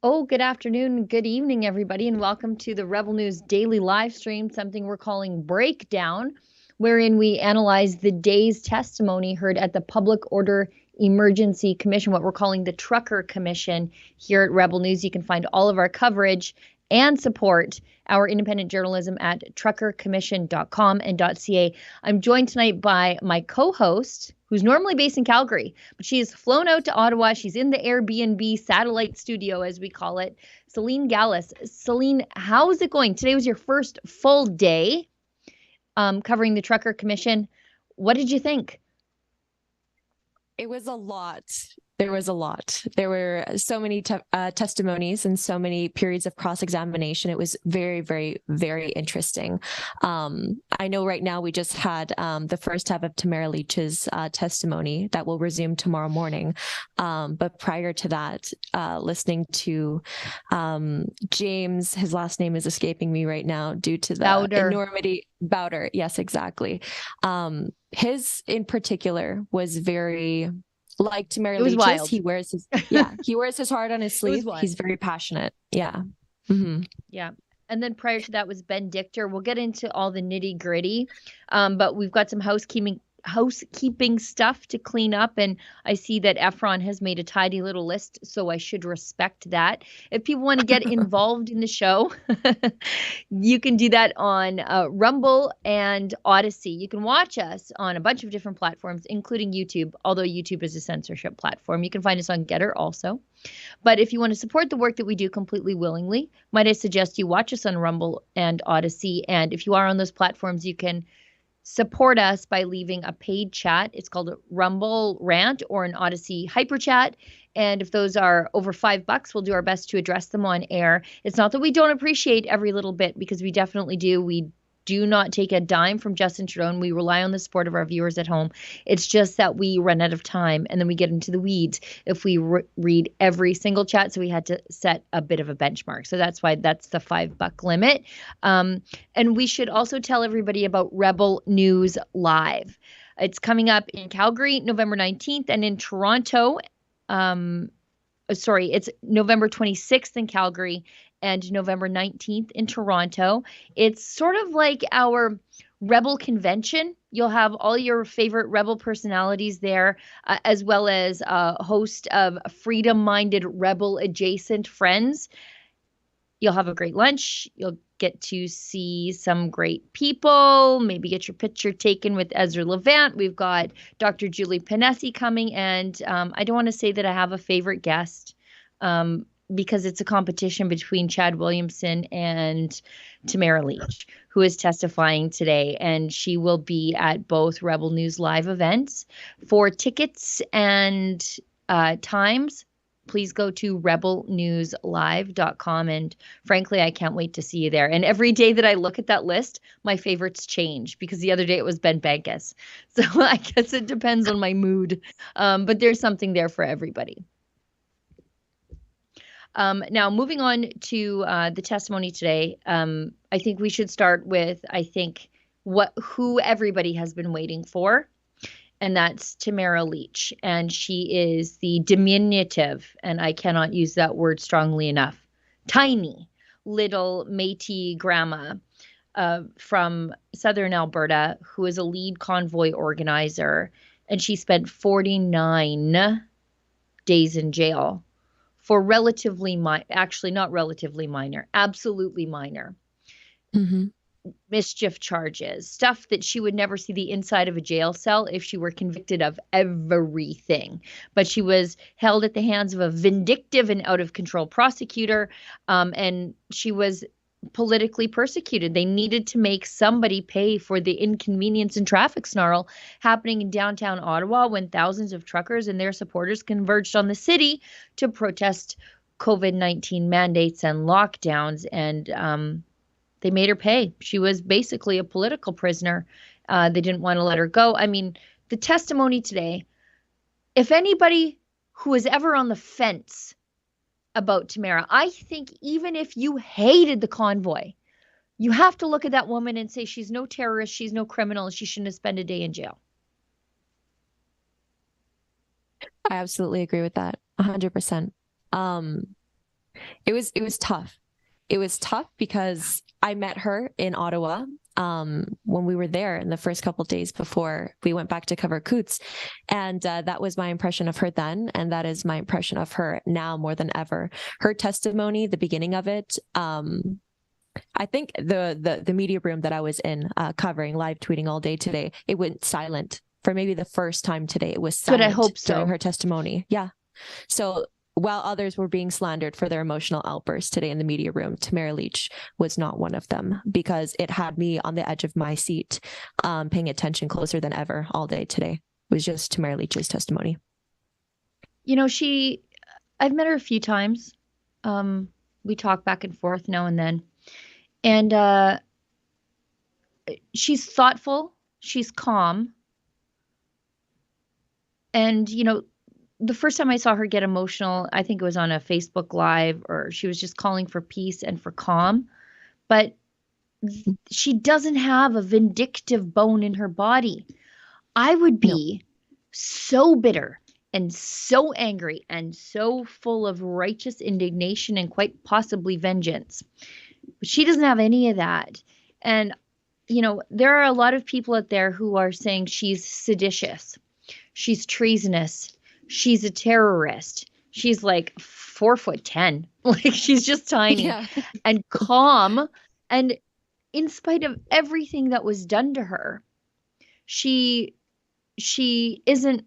Oh, good afternoon, good evening, everybody, and welcome to the Rebel News Daily live stream, something we're calling Breakdown, wherein we analyze the day's testimony heard at the Public Order Emergency Commission, what we're calling the Trucker Commission here at Rebel News. You can find all of our coverage and support our independent journalism at truckercommission.com and .ca. I'm joined tonight by my co-host, who's normally based in Calgary, but she has flown out to Ottawa. She's in the Airbnb satellite studio, as we call it. Celine Gallus. Celine, how's it going? Today was your first full day covering the Trucker Commission. What did you think? It was a lot. There was a lot. There were so many testimonies and so many periods of cross-examination. It was very, very, very interesting. I know right now we just had the first half of Tamara Lich's testimony that will resume tomorrow morning. But prior to that, listening to James, his last name is escaping me right now due to the Bauder. enormity. Bauder, yes, exactly. His in particular was very like Tamara Lich's. He wears his heart on his sleeve. He's very passionate. Yeah. Mm-hmm. Yeah. And then prior to that was Ben Dichter. We'll get into all the nitty gritty, but we've got some housekeeping stuff to clean up. And I see that Efron has made a tidy little list, so I should respect that. If people want to get involved in the show, you can do that on Rumble and Odyssey. You can watch us on a bunch of different platforms, including YouTube, although YouTube is a censorship platform. You can find us on Getter also. But if you want to support the work that we do completely willingly, might I suggest you watch us on Rumble and Odyssey. And if you are on those platforms, you can support us by leaving a paid chat. It's called a Rumble Rant or an Odyssey Hyper Chat. And if those are over $5, we'll do our best to address them on air. It's not that we don't appreciate every little bit, because we definitely do. We do not take a dime from Justin Trudeau, and we rely on the support of our viewers at home. It's just that we run out of time, and then we get into the weeds if we read every single chat. So we had to set a bit of a benchmark. So that's why that's the $5 limit. And we should also tell everybody about Rebel News Live. It's coming up in Calgary, November 19th, and in Toronto. It's November 26th in Calgary and November 19th in Toronto. It's sort of like our Rebel convention. You'll have all your favorite Rebel personalities there, as well as a host of freedom-minded Rebel adjacent friends. You'll have a great lunch. You'll get to see some great people, maybe get your picture taken with Ezra Levant. We've got Dr. Julie Ponesse coming, and I don't want to say that I have a favorite guest, because it's a competition between Chad Williamson and Tamara Lich, who is testifying today, and she will be at both Rebel News Live events. For tickets and times, please go to rebelnewslive.com. And frankly, I can't wait to see you there. And every day that I look at that list, my favorites change, because the other day it was Ben Bankus. So I guess it depends on my mood. But there's something there for everybody. Now, moving on to the testimony today, I think we should start with, who everybody has been waiting for, and that's Tamara Lich. And she is the diminutive, and I cannot use that word strongly enough, tiny little Métis grandma from Southern Alberta, who is a lead convoy organizer, and she spent 49 days in jail for absolutely minor mischief charges, stuff that she would never see the inside of a jail cell if she were convicted of everything. But she was held at the hands of a vindictive and out of control prosecutor, and she was politically persecuted. They needed to make somebody pay for the inconvenience and traffic snarl happening in downtown Ottawa when thousands of truckers and their supporters converged on the city to protest COVID-19 mandates and lockdowns. And they made her pay. She was basically a political prisoner. They didn't want to let her go. I mean, the testimony today, if anybody who was ever on the fence about Tamara, I think even if you hated the convoy, you have to look at that woman and say she's no terrorist, she's no criminal, she shouldn't have spent a day in jail. I absolutely agree with that. 100%. It was tough. It was tough because I met her in Ottawa when we were there in the first couple of days before we went back to cover Coots. And that was my impression of her then. And that is my impression of her now more than ever. Her testimony, the beginning of it, I think the media room that I was in covering, live tweeting all day today, it went silent. For maybe the first time today, it was silent. But I hope so. During her testimony. Yeah. So while others were being slandered for their emotional outbursts today in the media room, Tamara Lich was not one of them, because it had me on the edge of my seat, paying attention closer than ever all day today. It was just Tamara Lich's testimony. You know, I've met her a few times. We talk back and forth now and then. And she's thoughtful. She's calm. And, you know, the first time I saw her get emotional, I think it was on a Facebook Live, or she was just calling for peace and for calm. But she doesn't have a vindictive bone in her body. I would be so bitter and so angry and so full of righteous indignation and quite possibly vengeance. But she doesn't have any of that. And, you know, there are a lot of people out there who are saying she's seditious. She's treasonous. She's a terrorist. She's like 4'10". Like, she's just tiny and calm. And in spite of everything that was done to her, she isn't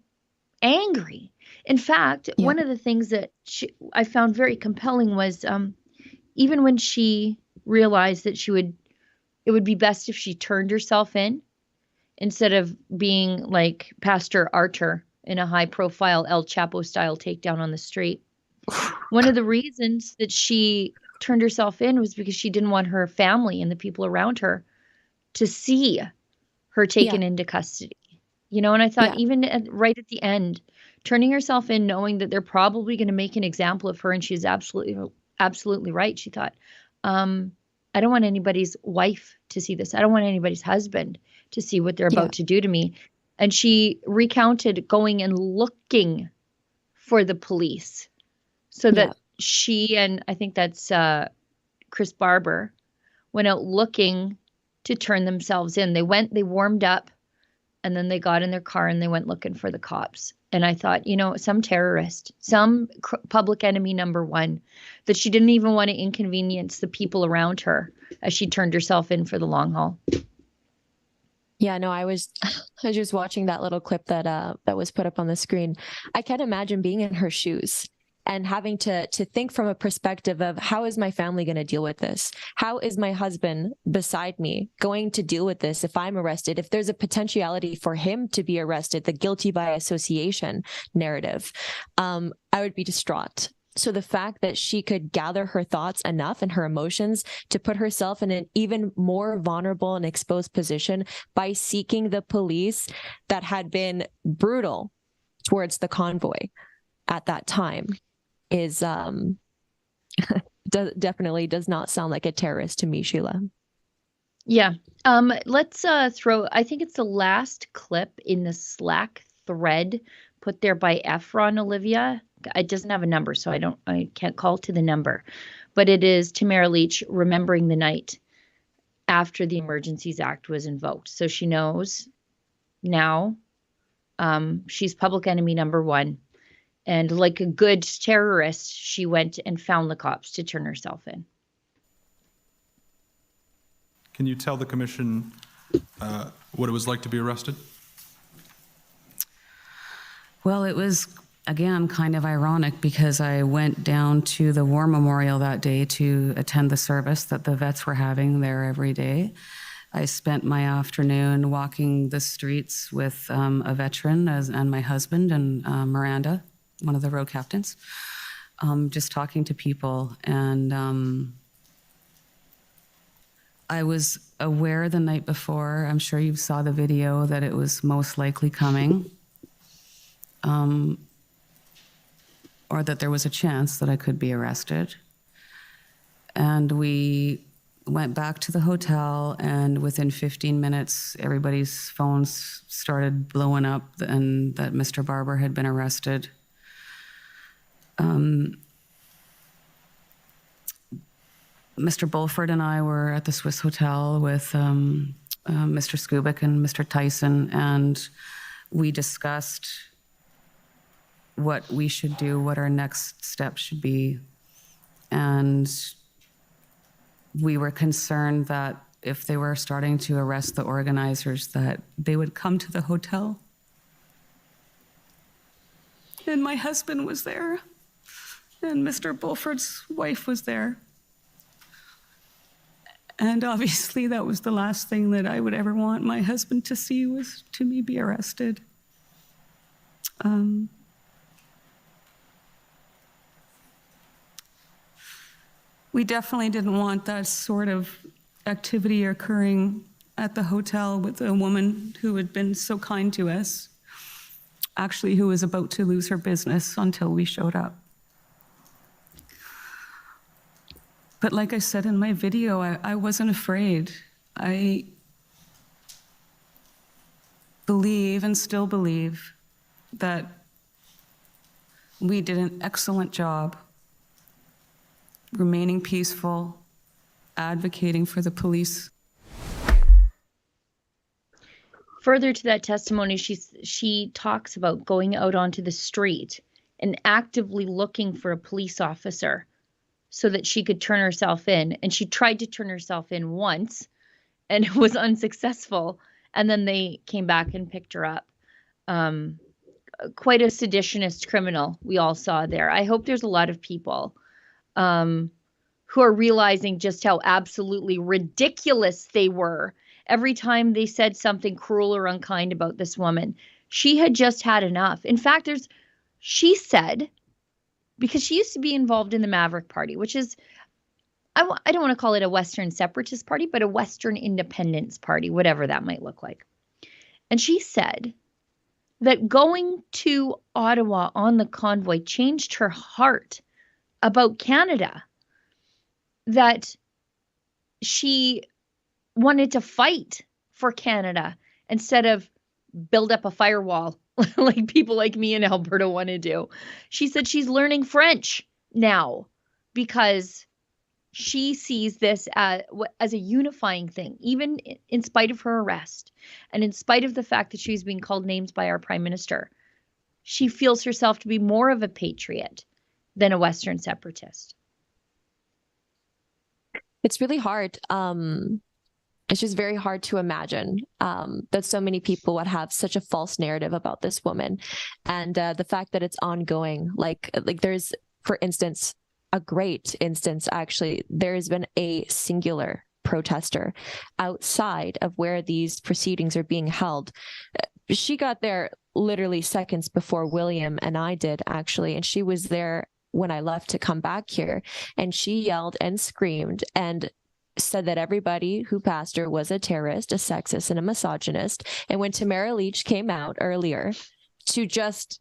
angry. In fact, one of the things that I found very compelling was even when she realized that it would be best if she turned herself in, instead of being like Pastor Archer in a high-profile El Chapo style takedown on the street. One of the reasons that she turned herself in was because she didn't want her family and the people around her to see her taken into custody. You know, and I thought even right at the end, turning herself in, knowing that they're probably going to make an example of her, and she's absolutely right. She thought, I don't want anybody's wife to see this. I don't want anybody's husband to see what they're about to do to me. And she recounted going and looking for the police so that she, and I think that's Chris Barber, went out looking to turn themselves in. They warmed up, and then they got in their car and they went looking for the cops. And I thought, you know, some terrorist, some public enemy number one, that she didn't even want to inconvenience the people around her as she turned herself in for the long haul. Yeah, no, I was just watching that little clip that was put up on the screen. I can't imagine being in her shoes and having to think from a perspective of, how is my family going to deal with this? How is my husband beside me going to deal with this if I'm arrested? If there's a potentiality for him to be arrested, the guilty by association narrative, I would be distraught. So the fact that she could gather her thoughts enough and her emotions to put herself in an even more vulnerable and exposed position by seeking the police that had been brutal towards the convoy at that time is definitely does not sound like a terrorist to me, Sheila. Yeah. Let's throw, I think it's the last clip in the Slack thread put there by Efron, Olivia. It doesn't have a number, so I can't call to the number, but it is Tamara Lich remembering the night after the Emergencies Act was invoked. So she knows now she's public enemy number one. And like a good terrorist, she went and found the cops to turn herself in. Can you tell the commission what it was like to be arrested? Well, it was, again, kind of ironic, because I went down to the War Memorial that day to attend the service that the vets were having there every day. I spent my afternoon walking the streets with a veteran and my husband and Miranda, one of the row captains, just talking to people. And I was aware the night before, I'm sure you saw the video, that it was most likely coming. Or that there was a chance that I could be arrested. And we went back to the hotel, and within 15 minutes, everybody's phones started blowing up and that Mr. Barber had been arrested. Mr. Bulford and I were at the Swiss Hotel with Mr. Skubik and Mr. Tyson, and we discussed what we should do, what our next step should be. And we were concerned that if they were starting to arrest the organizers, that they would come to the hotel. And my husband was there, and Mr. Bulford's wife was there. And obviously that was the last thing that I would ever want my husband to see, was to me be arrested. We definitely didn't want that sort of activity occurring at the hotel with a woman who had been so kind to us, actually who was about to lose her business until we showed up. But like I said in my video, I wasn't afraid. I believe and still believe that we did an excellent job remaining peaceful, advocating for the police. Further to that testimony, she talks about going out onto the street and actively looking for a police officer so that she could turn herself in. And she tried to turn herself in once and it was unsuccessful. And then they came back and picked her up. Quite a seditionist criminal we all saw there. I hope there's a lot of people who are realizing just how absolutely ridiculous they were every time they said something cruel or unkind about this woman. She had just had enough. In fact, she said, because she used to be involved in the Maverick Party, which is, I don't want to call it a Western separatist party, but a Western independence party, whatever that might look like. And she said that going to Ottawa on the convoy changed her heart about Canada, that she wanted to fight for Canada instead of build up a firewall like people like me in Alberta want to do. She said she's learning French now because she sees this as a unifying thing, even in spite of her arrest and in spite of the fact that she's being called names by our prime minister. She feels herself to be more of a patriot than a Western separatist. It's really hard. It's just very hard to imagine that so many people would have such a false narrative about this woman. And the fact that it's ongoing, like there's, for instance, a great instance, actually, there's been a singular protester outside of where these proceedings are being held. She got there literally seconds before William and I did, actually, and she was there when I left to come back here, and she yelled and screamed and said that everybody who passed her was a terrorist, a sexist, and a misogynist. And when Tamara Lich came out earlier to just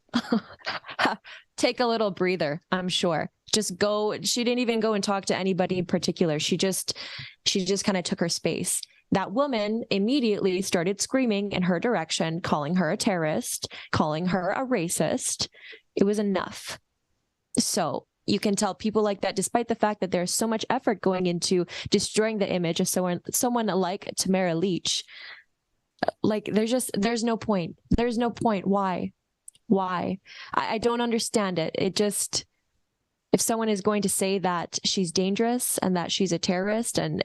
take a little breather, I'm sure, just go, she didn't even go and talk to anybody in particular. She just kind of took her space. That woman immediately started screaming in her direction, calling her a terrorist, calling her a racist. It was enough. So you can tell people like that, despite the fact that there's so much effort going into destroying the image of someone like Tamara Lich, like there's no point. There's no point. Why? I don't understand it. It just, if someone is going to say that she's dangerous and that she's a terrorist, and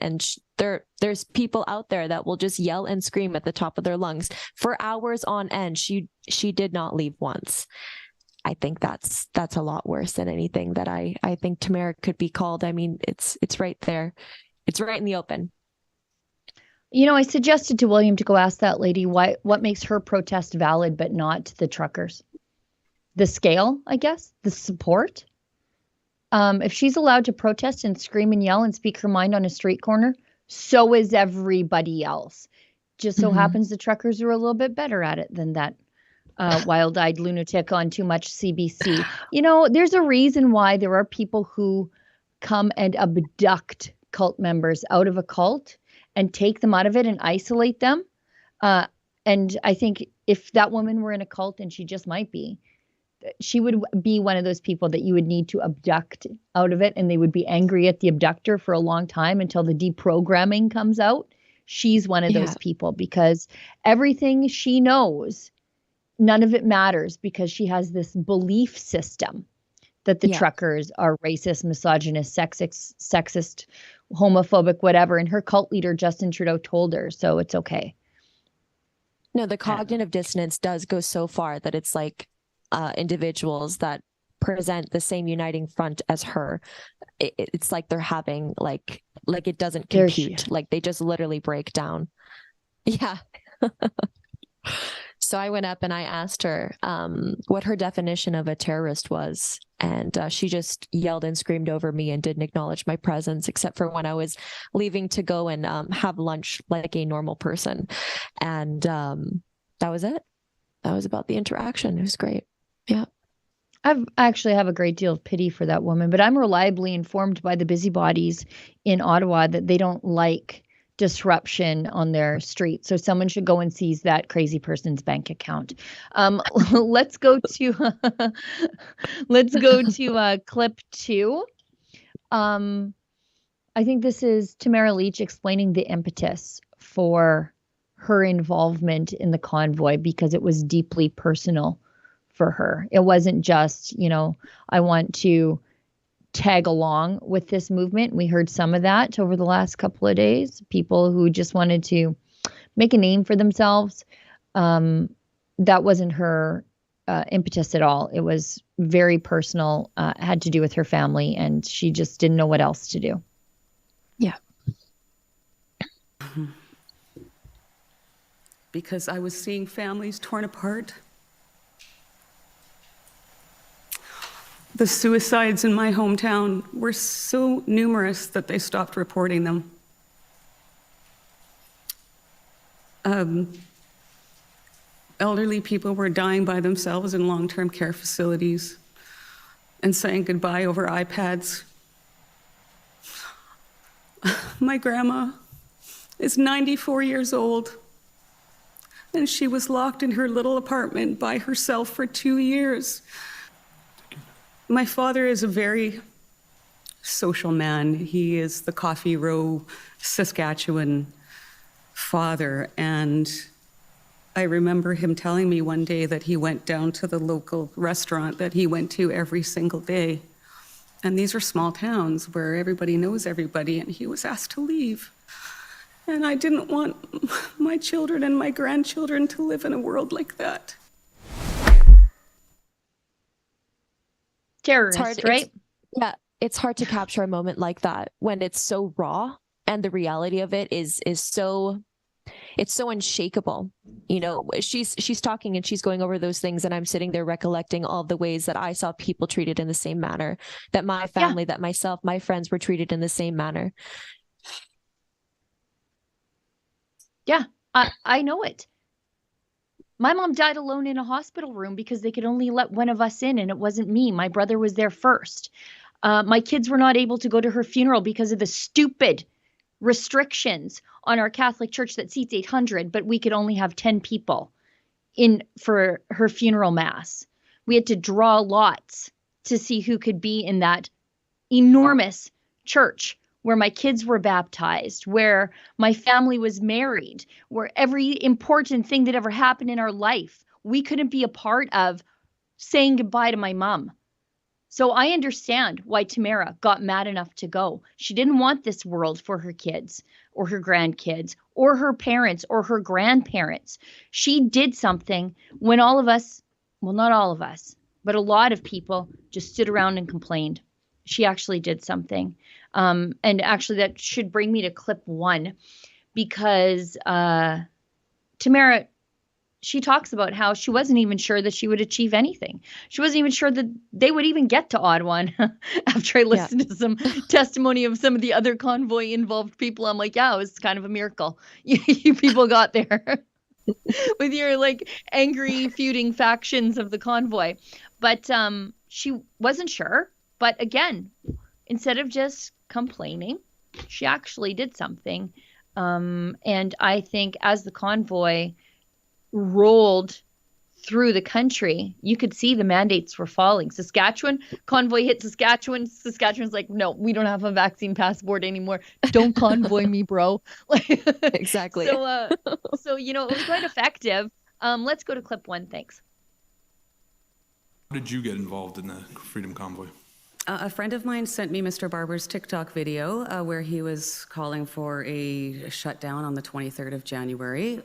there's people out there that will just yell and scream at the top of their lungs for hours on end. She did not leave once. I think that's a lot worse than anything that I think Tamara could be called. I mean, it's right there. It's right in the open. You know, I suggested to William to go ask that lady what makes her protest valid but not the truckers. The scale, I guess, the support. If she's allowed to protest and scream and yell and speak her mind on a street corner, so is everybody else. Just so happens the truckers are a little bit better at it than that wild-eyed lunatic on too much CBC. You know, there's a reason why there are people who come and abduct cult members out of a cult and take them out of it and isolate them. And I think if that woman were in a cult, and she just might be, she would be one of those people that you would need to abduct out of it, and they would be angry at the abductor for a long time until the deprogramming comes out. She's one of those people because everything she knows, none of it matters because she has this belief system that the truckers are racist, misogynist, sexist, homophobic, whatever. And her cult leader, Justin Trudeau, told her, so it's okay. No, the cognitive dissonance does go so far that it's like individuals that present the same uniting front as her. It's like they're having like it doesn't compute. Like they just literally break down. Yeah. So I went up and I asked her what her definition of a terrorist was. And she just yelled and screamed over me and didn't acknowledge my presence, except for when I was leaving to go and have lunch like a normal person. And that was it. That was about the interaction. It was great. Yeah. I actually have a great deal of pity for that woman, but I'm reliably informed by the busybodies in Ottawa that they don't like disruption on their street. So someone should go and seize that crazy person's bank account. Let's go to clip 2. I think this is Tamara Lich explaining the impetus for her involvement in the convoy because it was deeply personal for her. It wasn't just, I want to tag along with this movement. We heard some of that over the last couple of days. People who just wanted to make a name for themselves. That wasn't her impetus at all. It was very personal, had to do with her family, and she just didn't know what else to do. Yeah. Because I was seeing families torn apart. The suicides in my hometown were so numerous that they stopped reporting them. Elderly people were dying by themselves in long-term care facilities and saying goodbye over iPads. My grandma is 94 years old, and she was locked in her little apartment by herself for 2 years. My father is a very social man. He is the Coffee Row, Saskatchewan father. And I remember him telling me one day that he went down to the local restaurant that he went to every single day. And these are small towns where everybody knows everybody, and he was asked to leave. And I didn't want my children and my grandchildren to live in a world like that. Terrorist, right? It's hard to capture a moment like that when it's so raw and the reality of it is so unshakable. She's talking and she's going over those things, and I'm sitting there recollecting all the ways that I saw people treated in the same manner, that my family, that myself, my friends were treated in the same manner. Yeah, I know it. My mom died alone in a hospital room because they could only let one of us in, and it wasn't me. My brother was there first. My kids were not able to go to her funeral because of the stupid restrictions on our Catholic Church that seats 800, but we could only have 10 people in for her funeral mass. We had to draw lots to see who could be in that enormous church where my kids were baptized, where my family was married, where every important thing that ever happened in our life, we couldn't be a part of saying goodbye to my mom. So I understand why Tamara got mad enough to go. She didn't want this world for her kids or her grandkids or her parents or her grandparents. She did something when all of us, well, not all of us, but a lot of people just stood around and complained. She actually did something. And actually that should bring me to clip 1 because Tamara, she talks about how she wasn't even sure that she would achieve anything. She wasn't even sure that they would even get to Ottawa. After I listened to some testimony of some of the other convoy involved people, I'm like, yeah, it was kind of a miracle. You people got there with your like angry feuding factions of the convoy. But she wasn't sure. But again, instead of just complaining, she actually did something. And I think as the convoy rolled through the country, you could see the mandates were falling. Saskatchewan, Convoy hit Saskatchewan. Saskatchewan's like, no, we don't have a vaccine passport anymore. Don't convoy me, bro. Exactly. So it was quite effective. Let's go to clip 1. Thanks. How did you get involved in the Freedom Convoy? A friend of mine sent me Mr. Barber's TikTok video where he was calling for a shutdown on the 23rd of January.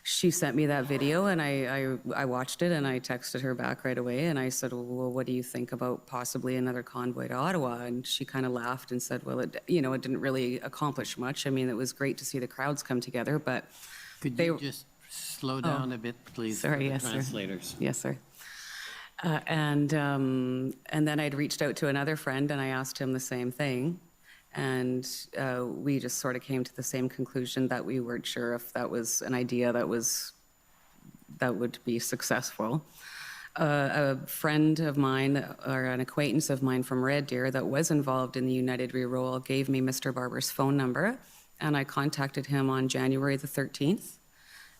She sent me that video, and I watched it, and I texted her back right away, and I said, well, what do you think about possibly another convoy to Ottawa? And she kind of laughed and said, well, it didn't really accomplish much. I mean, it was great to see the crowds come together, but Could you just slow down a bit, please? Sorry, for the yes, sir. translators. Yes, sir. And then I'd reached out to another friend and I asked him the same thing. And we just sort of came to the same conclusion that we weren't sure if that was an idea that would be successful. A friend of mine, or an acquaintance of mine from Red Deer that was involved in the United Reroll, gave me Mr. Barber's phone number, and I contacted him on January the 13th.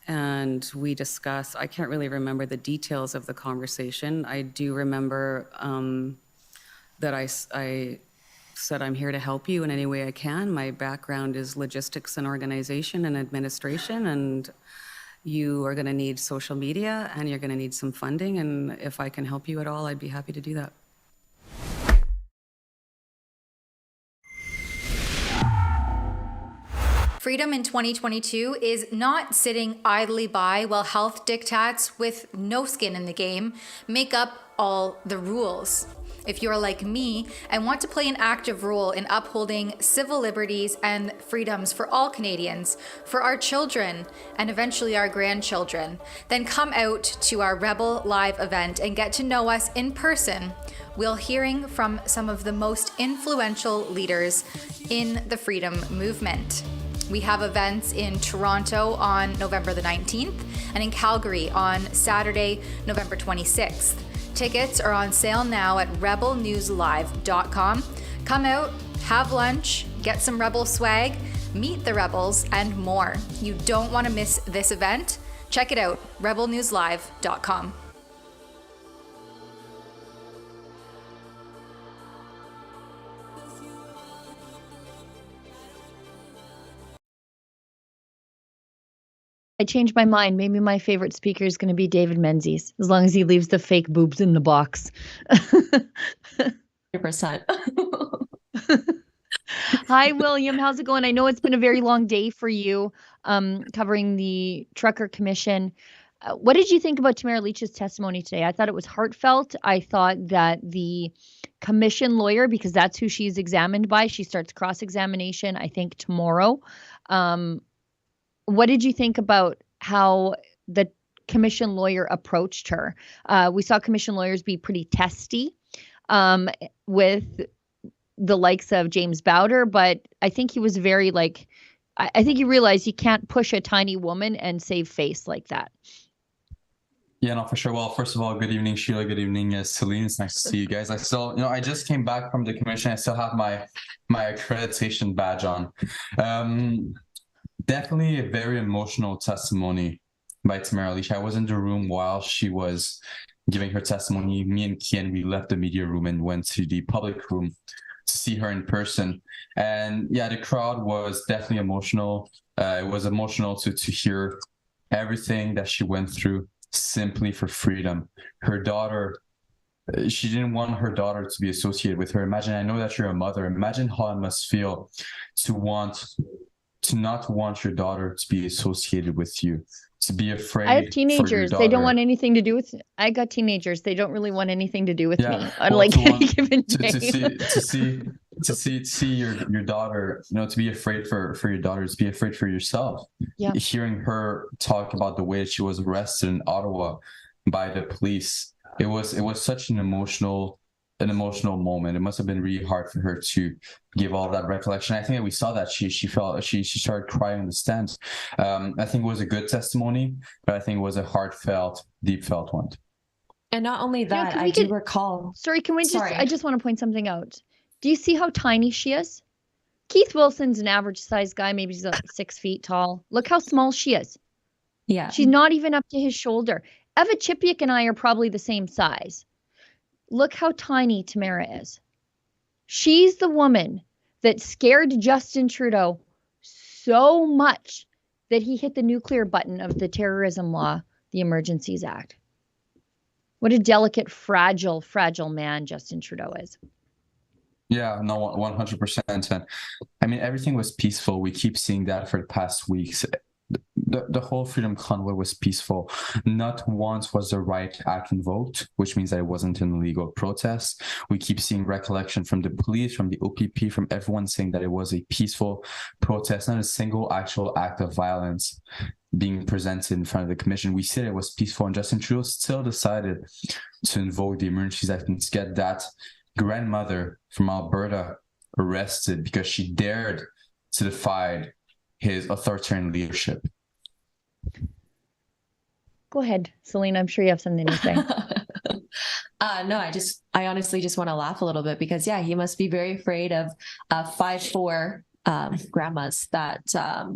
And we discussed, I can't really remember the details of the conversation. I do remember that I said, I'm here to help you in any way I can. My background is logistics and organization and administration, and you are going to need social media and you're going to need some funding. And if I can help you at all, I'd be happy to do that. Freedom in 2022 is not sitting idly by while health diktats with no skin in the game make up all the rules. If you're like me and want to play an active role in upholding civil liberties and freedoms for all Canadians, for our children, and eventually our grandchildren, then come out to our Rebel Live event and get to know us in person while hearing from some of the most influential leaders in the freedom movement. We have events in Toronto on November the 19th and in Calgary on Saturday, November 26th. Tickets are on sale now at rebelnewslive.com. Come out, have lunch, get some Rebel swag, meet the Rebels, and more. You don't want to miss this event. Check it out, rebelnewslive.com. I changed my mind. Maybe my favorite speaker is going to be David Menzies, as long as he leaves the fake boobs in the box. 100%. Hi, William. How's it going? I know it's been a very long day for you covering the Trucker Commission. What did you think about Tamara Lich's testimony today? I thought it was heartfelt. I thought that the commission lawyer, because that's who she's examined by, she starts cross-examination, I think, tomorrow. What did you think about how the commission lawyer approached her? We saw commission lawyers be pretty testy with the likes of James Bauder, but I think he was very I think he realized you can't push a tiny woman and save face like that. Yeah, no, for sure. Well, first of all, good evening, Sheila. Good evening, Celine. It's nice to see you guys. I still, I just came back from the commission. I still have my accreditation badge on. Definitely a very emotional testimony by Tamara Lich. I was in the room while she was giving her testimony. Me and Kian, we left the media room and went to the public room to see her in person. And yeah, the crowd was definitely emotional. It was emotional to hear everything that she went through simply for freedom. Her daughter, she didn't want her daughter to be associated with her. Imagine, I know that you're a mother. Imagine how it must feel to not want your daughter to be associated with you, to be afraid. I have teenagers. They don't want anything to do with. I got teenagers. They don't really want anything to do with me. Well, Like any given day. To see your daughter, to be afraid for your daughter, to be afraid for yourself. Yeah. Hearing her talk about the way she was arrested in Ottawa by the police, it was such an emotional moment. It must have been really hard for her to give all that recollection. I think that we saw that she started crying in the stands. I think it was a good testimony, but I think it was a heartfelt, deep felt one. And not only that, I do recall. Sorry, I just want to point something out. Do you see how tiny she is? Keith Wilson's an average size guy. Maybe he's 6 feet tall. Look how small she is. Yeah. She's not even up to his shoulder. Eva Chipiuk and I are probably the same size. Look how tiny Tamara is. She's the woman that scared Justin Trudeau so much that he hit the nuclear button of the terrorism law, the Emergencies Act. What a delicate, fragile, fragile man Justin Trudeau is. Yeah, no, 100%. And I mean, everything was peaceful. We keep seeing that for the past weeks. The whole Freedom Convoy was peaceful. Not once was the right act invoked, which means that it wasn't an illegal protest. We keep seeing recollection from the police, from the OPP, from everyone saying that it was a peaceful protest, not a single actual act of violence being presented in front of the commission. We said it was peaceful, and Justin Trudeau still decided to invoke the Emergencies Act and to get that grandmother from Alberta arrested because she dared to defy his authoritarian leadership. Go ahead, Selena. I'm sure you have something to say. No, I honestly just want to laugh a little bit because, yeah, he must be very afraid of 5'4" grandmas that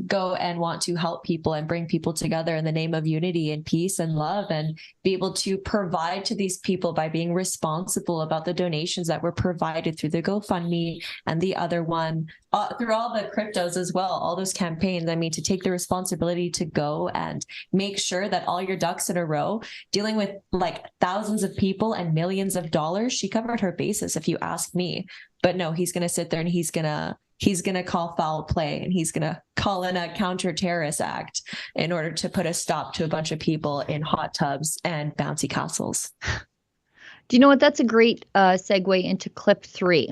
go and want to help people and bring people together in the name of unity and peace and love, and be able to provide to these people by being responsible about the donations that were provided through the GoFundMe and the other one through all the cryptos as well, all those campaigns. I mean, to take the responsibility to go and make sure that all your ducks in a row, dealing with like thousands of people and millions of dollars. She covered her bases, if you ask me. But no, he's going to sit there and he's going to call foul play, and he's going to call in a counter-terrorist act in order to put a stop to a bunch of people in hot tubs and bouncy castles. Do you know what? That's a great segue into clip 3,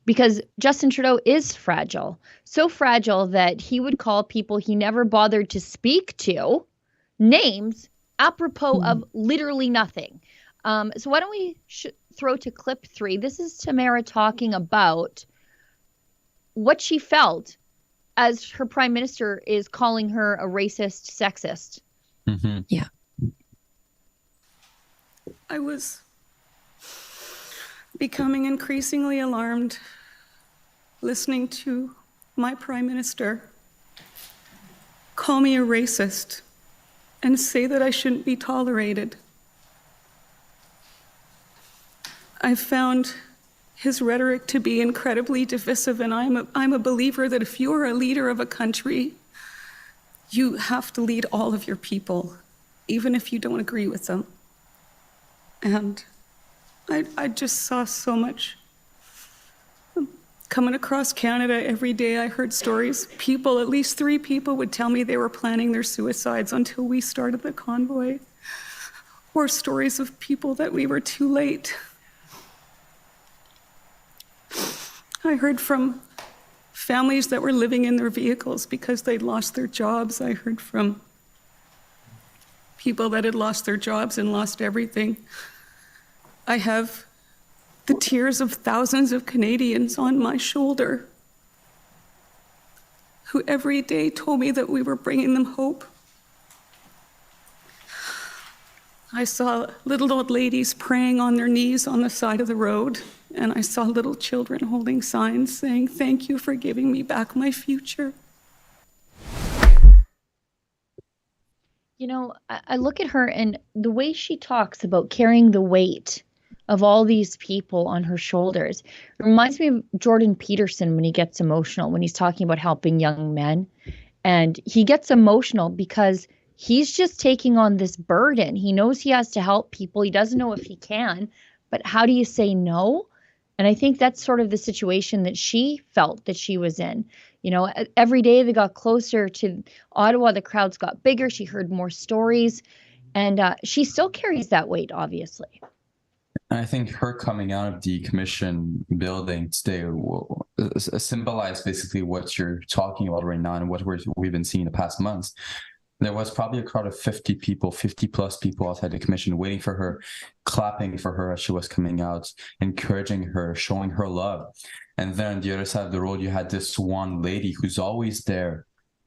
because Justin Trudeau is fragile, so fragile that he would call people he never bothered to speak to names apropos of literally nothing. So why don't we throw to clip 3? This is Tamara talking about what she felt as her prime minister is calling her a racist, sexist. Mm-hmm. Yeah. I was becoming increasingly alarmed listening to my prime minister call me a racist and say that I shouldn't be tolerated. I found his rhetoric to be incredibly divisive, and I'm a believer that if you're a leader of a country, you have to lead all of your people, even if you don't agree with them. And I just saw so much. Coming across Canada every day, I heard stories. People, at least 3 people would tell me they were planning their suicides until we started the convoy. Or stories of people that we were too late. I heard from families that were living in their vehicles because they'd lost their jobs. I heard from people that had lost their jobs and lost everything. I have the tears of thousands of Canadians on my shoulder who every day told me that we were bringing them hope. I saw little old ladies praying on their knees on the side of the road, and I saw little children holding signs saying, "Thank you for giving me back my future." You know, I look at her and the way she talks about carrying the weight of all these people on her shoulders reminds me of Jordan Peterson when he gets emotional, when he's talking about helping young men. And he gets emotional because he's just taking on this burden. He knows he has to help people. He doesn't know if he can, but how do you say no? And I think that's sort of the situation that she felt that she was in. You know, every day they got closer to Ottawa, the crowds got bigger. She heard more stories, and she still carries that weight, obviously. I think her coming out of the commission building today will symbolize basically what you're talking about right now and what we've been seeing the past months. There was probably a crowd of 50 people, 50 plus people outside the commission waiting for her, clapping for her as she was coming out, encouraging her, showing her love. And then on the other side of the road, you had this one lady who's always there,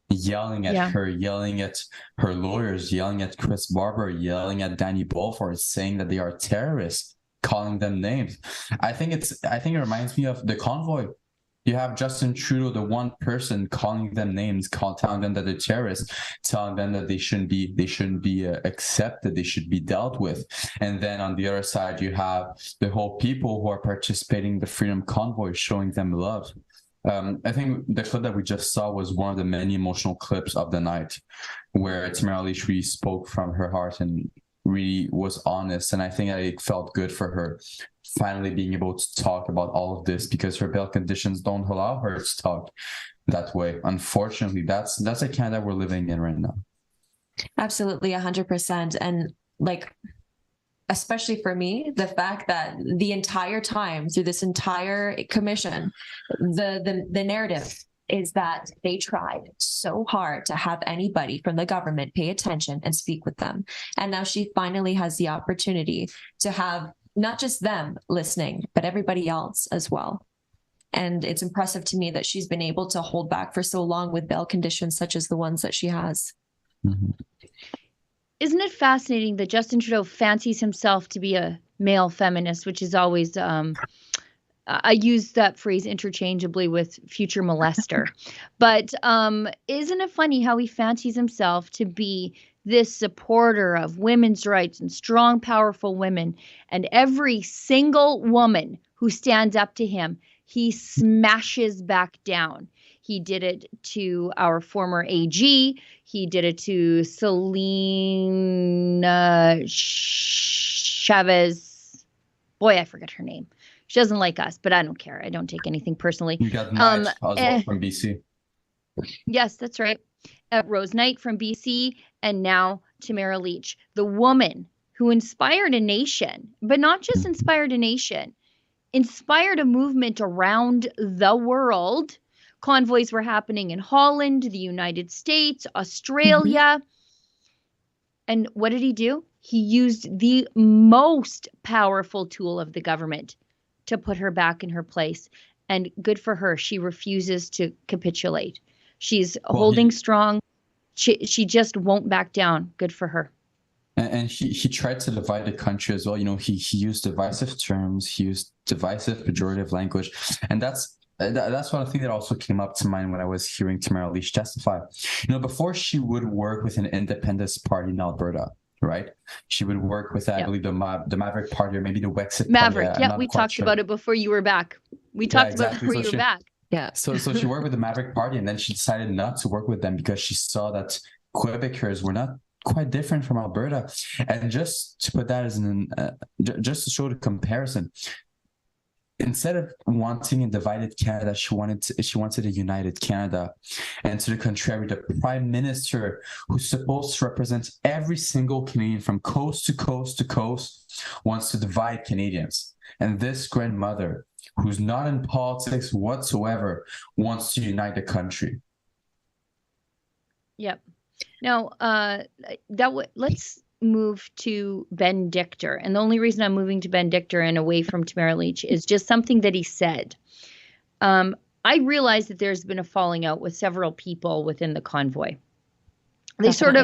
yelling at her, yelling at her lawyers, yelling at Chris Barber, yelling at Danny Balfour, saying that they are terrorists, calling them names. I think it reminds me of the convoy You have Justin Trudeau, the one person calling them names, telling them that they're terrorists, telling them that they shouldn't be accepted, they should be dealt with. And then on the other side, you have the whole people who are participating in the Freedom Convoy, showing them love. I think the clip that we just saw was one of the many emotional clips of the night, where Tamara Lich really spoke from her heart and really was honest. And I think that it felt good for her finally being able to talk about all of this, because her bail conditions don't allow her to talk that way. Unfortunately, that's the Canada we're living in right now. Absolutely, 100%. And like, especially for me, the fact that the entire time through this entire commission, the narrative is that they tried so hard to have anybody from the government pay attention and speak with them. And now she finally has the opportunity to have not just them listening, but everybody else as well. And it's impressive to me that she's been able to hold back for so long with bail conditions such as the ones that she has. Mm-hmm. Isn't it fascinating that Justin Trudeau fancies himself to be a male feminist, which is always, I use that phrase interchangeably with future molester. But isn't it funny how he fancies himself to be this supporter of women's rights and strong, powerful women, and every single woman who stands up to him, he smashes back down. He did it to our former AG. He did it to Selena Chavez. Boy, I forget her name. She doesn't like us, but I don't care. I don't take anything personally. You got Knight Oswald from BC. Yes, that's right. Rose Knight from BC, and now Tamara Lich, the woman who inspired a nation, but not just inspired a nation, inspired a movement around the world. Convoys were happening in Holland, the United States, Australia. And what did he do? He used the most powerful tool of the government to put her back in her place. And good for her. She refuses to capitulate. She's holding strong. She just won't back down. Good for her. And he tried to divide the country as well. You know, he used divisive terms. He used divisive, pejorative language. And that's one thing that also came up to mind when I was hearing Tamara Lich testify. You know, before she would work with an independence party in Alberta, right? She would work with, I believe, the Maverick Party, or maybe the Wexit Maverick, Party. yeah, we talked about it before you were back. We talked about it before you were back. Yeah. So she worked with the Maverick Party, and then she decided not to work with them because she saw that Quebecers were not quite different from Alberta. And just to put that as just to show the comparison, instead of wanting a divided Canada, she wanted a united Canada. And to the contrary, the Prime Minister, who's supposed to represent every single Canadian from coast to coast to coast, wants to divide Canadians. And this grandmother, who's not in politics whatsoever, wants to unite the country. Yep. Now, let's move to Ben Dichter. And the only reason I'm moving to Ben Dichter and away from Tamara Lich is just something that he said. I realize that there's been a falling out with several people within the convoy. They sort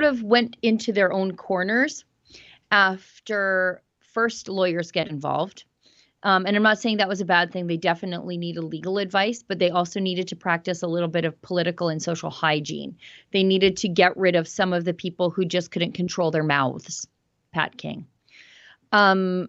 of went into their own corners after first lawyers get involved. And I'm not saying that was a bad thing. They definitely needed legal advice, but they also needed to practice a little bit of political and social hygiene. They needed to get rid of some of the people who just couldn't control their mouths. Pat King. And